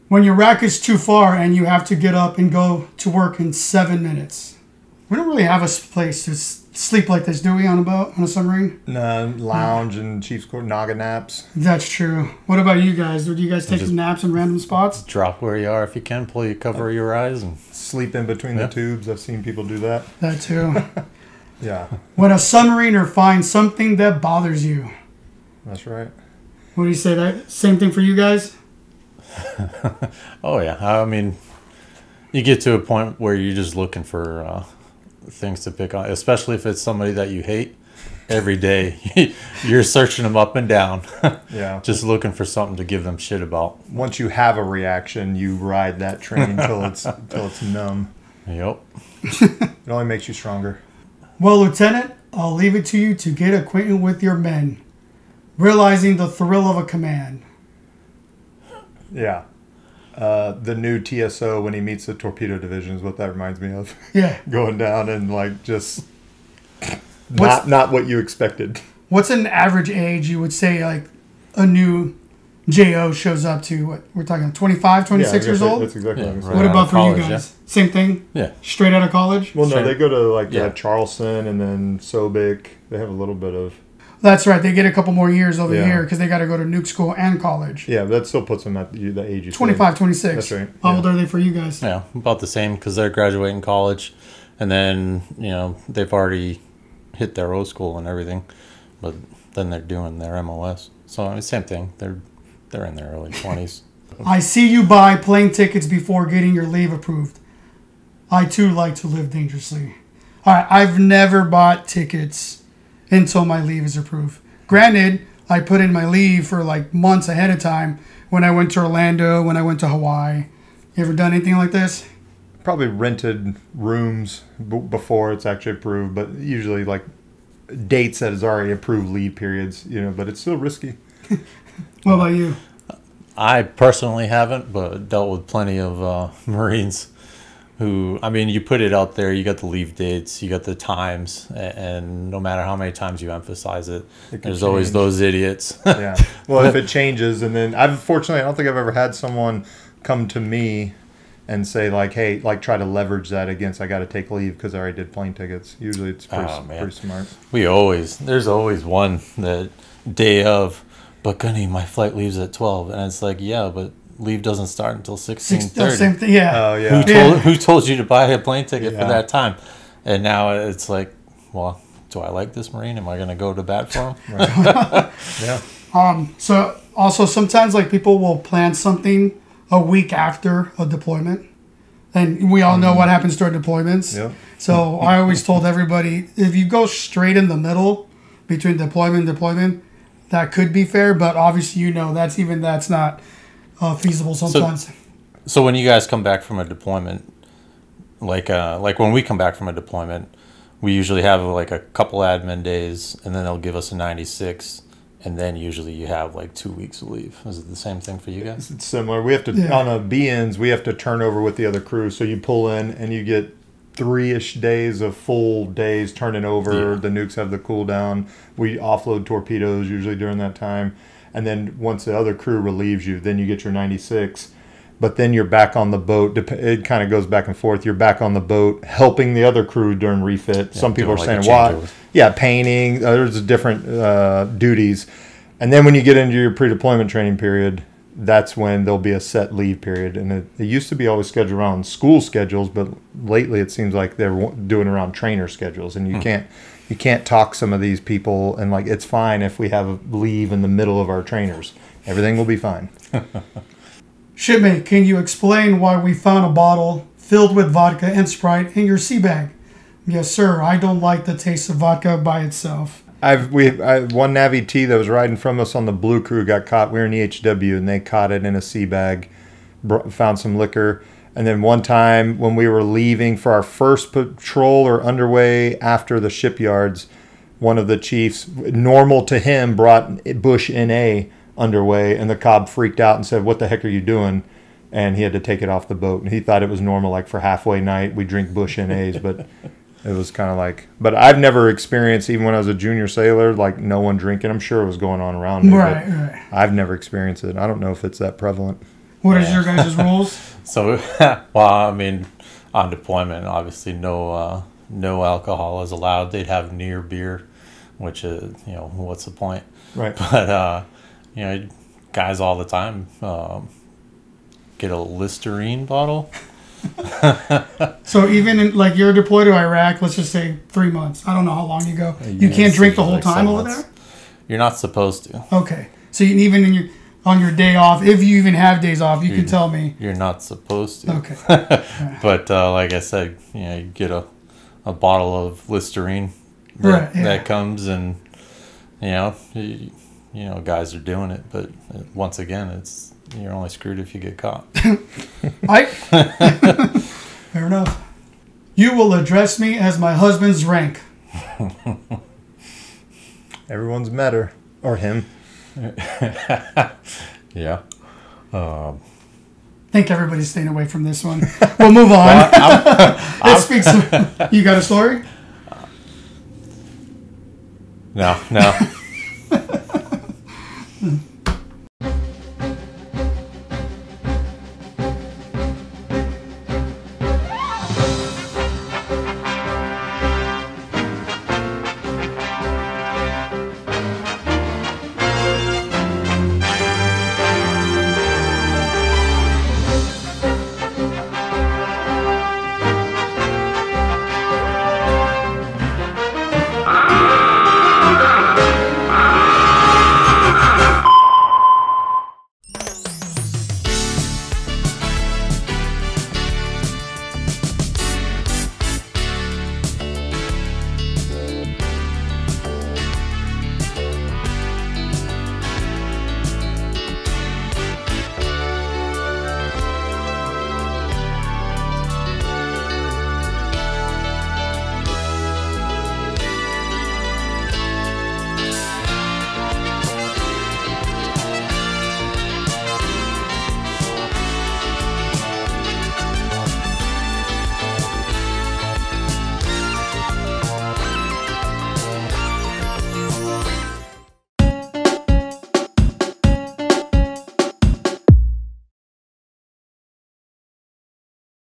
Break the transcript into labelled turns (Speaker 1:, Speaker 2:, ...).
Speaker 1: When your rack is too far and you have to get up and go to work in 7 minutes. We don't really have a place to sleep like this, do we, on a boat, on a submarine?
Speaker 2: No, lounge and Chief's Court Naga naps.
Speaker 1: That's true. What about you guys? Do you guys take naps in random spots?
Speaker 3: Drop where you are if you can. Pull your cover your eyes and
Speaker 2: sleep in between the tubes. I've seen people do that.
Speaker 1: That too.
Speaker 2: Yeah.
Speaker 1: When a submariner finds something that bothers you.
Speaker 2: That's right.
Speaker 1: What do you say? That same thing for you guys?
Speaker 3: Oh yeah. I mean, you get to a point where you're just looking for things to pick on, especially if it's somebody that you hate. Every day you're searching them up and down.
Speaker 2: Yeah,
Speaker 3: just looking for something to give them shit about.
Speaker 2: Once you have a reaction, you ride that train until it's numb.
Speaker 3: Yep.
Speaker 2: It only makes you stronger.
Speaker 1: Well, Lieutenant, I'll leave it to you to get acquainted with your men, realizing the thrill of a command.
Speaker 2: Yeah. The new TSO when he meets the torpedo division is what that reminds me of.
Speaker 1: Yeah.
Speaker 2: Going down and like just not what you expected.
Speaker 1: What's an average age you would say like a new JO shows up to? What we're talking 25, 26 years old?
Speaker 2: That's exactly what I'm saying.
Speaker 1: What about for
Speaker 3: college,
Speaker 1: you guys?
Speaker 3: Yeah.
Speaker 1: Same thing?
Speaker 3: Yeah.
Speaker 1: Straight out of college?
Speaker 2: Well, no, they go to like Charleston and then Sobek. They have a little bit of...
Speaker 1: That's right. They get a couple more years over here because they got to go to nuke school and college.
Speaker 2: Yeah, that still puts them at the age you
Speaker 1: 25, 26.
Speaker 2: That's right.
Speaker 1: How old are they for you guys?
Speaker 3: Yeah, about the same because they're graduating college. And then, they've already hit their O school and everything. But then they're doing their MOS. So, I mean, same thing. They're in their early 20s.
Speaker 1: I see you buy plane tickets before getting your leave approved. I, too, like to live dangerously. All right, I've never bought tickets until my leave is approved. Granted, I put in my leave for like months ahead of time when I went to Orlando, when I went to Hawaii. You ever done anything like this?
Speaker 2: Probably rented rooms before it's actually approved, but usually like dates that is already approved leave periods, but it's still risky.
Speaker 1: What about you?
Speaker 3: I personally haven't, but dealt with plenty of Marines who, I mean, you put it out there, you got the leave dates, you got the times, and no matter how many times you emphasize it, there's always those idiots.
Speaker 2: Yeah. Well, if it changes, and then I don't think I've ever had someone come to me and say like, hey, like try to leverage that against I got to take leave because I already did plane tickets. Usually it's pretty smart.
Speaker 3: There's always one that day of, but Gunny, my flight leaves at 12, and it's like, yeah, but leave doesn't start until 16:30.
Speaker 1: Same thing, yeah.
Speaker 2: Oh, yeah.
Speaker 3: Who told you to buy a plane ticket for that time? And now it's like, well, do I like this Marine? Am I going to go to bat for him?
Speaker 2: Right. Yeah.
Speaker 1: So also sometimes like people will plan something a week after a deployment, and we all know what happens during deployments.
Speaker 2: Yep.
Speaker 1: So I always told everybody, if you go straight in the middle between deployment and deployment, that could be fair, but obviously that's not feasible sometimes.
Speaker 3: So when you guys come back from a deployment, like when we come back from a deployment, we usually have like a couple admin days, and then they'll give us a 96, and then usually you have like 2 weeks of leave. Is it the same thing for you guys?
Speaker 2: It's similar. We have to on a BNs, we have to turn over with the other crew. So you pull in and you get 3-ish days of full days turning over. Yeah. The nukes have the cooldown. We offload torpedoes usually during that time. And then once the other crew relieves you, then you get your 96. But then you're back on the boat. It kind of goes back and forth. You're back on the boat helping the other crew during refit. Yeah, some people are saying, what? Yeah, painting. There's different duties. And then when you get into your pre-deployment training period, that's when there'll be a set leave period. And it used to be always scheduled around school schedules, but lately it seems like they're doing around trainer schedules. And you can't talk some of these people, and like it's fine if we have a leave in the middle of our trainers. Everything will be fine.
Speaker 1: Shipmate, can you explain why we found a bottle filled with vodka and Sprite in your sea bag? Yes, sir. I don't like the taste of vodka by itself.
Speaker 2: One Navy T that was riding from us on the Blue Crew got caught. We were in EHW, and they caught it in a sea bag, found some liquor. And then one time when we were leaving for our first patrol or underway after the shipyards, one of the chiefs, normal to him, brought Bush NA underway, and the Cobb freaked out and said, "What the heck are you doing?" And he had to take it off the boat. And he thought it was normal, like for halfway night, we drink Bush NAs, but it was kind of like, but I've never experienced, even when I was a junior sailor, like no one drinking. I'm sure it was going on around me.
Speaker 1: Right.
Speaker 2: I've never experienced it. I don't know if it's that prevalent.
Speaker 1: What is your guys' rules?
Speaker 3: So, well, I mean, on deployment, obviously no alcohol is allowed. They'd have near beer, which is, what's the point?
Speaker 2: Right.
Speaker 3: But, guys all the time get a Listerine bottle.
Speaker 1: So even in, like, you're deployed to Iraq, let's just say 3 months. I don't know how long you go. You can't drink the whole time over there?
Speaker 3: You're not supposed to.
Speaker 1: Okay. So even on your day off, if you even have days off, you can tell me.
Speaker 3: You're not supposed to.
Speaker 1: Okay.
Speaker 3: But like I said, you get a bottle of Listerine that comes, and guys are doing it. But once again, you're only screwed if you get caught.
Speaker 1: Fair enough. You will address me as my husband's rank.
Speaker 2: Everyone's met her or him.
Speaker 3: Yeah.
Speaker 1: I think everybody's staying away from this one. We'll move on. It speaks. You got a story?
Speaker 3: No.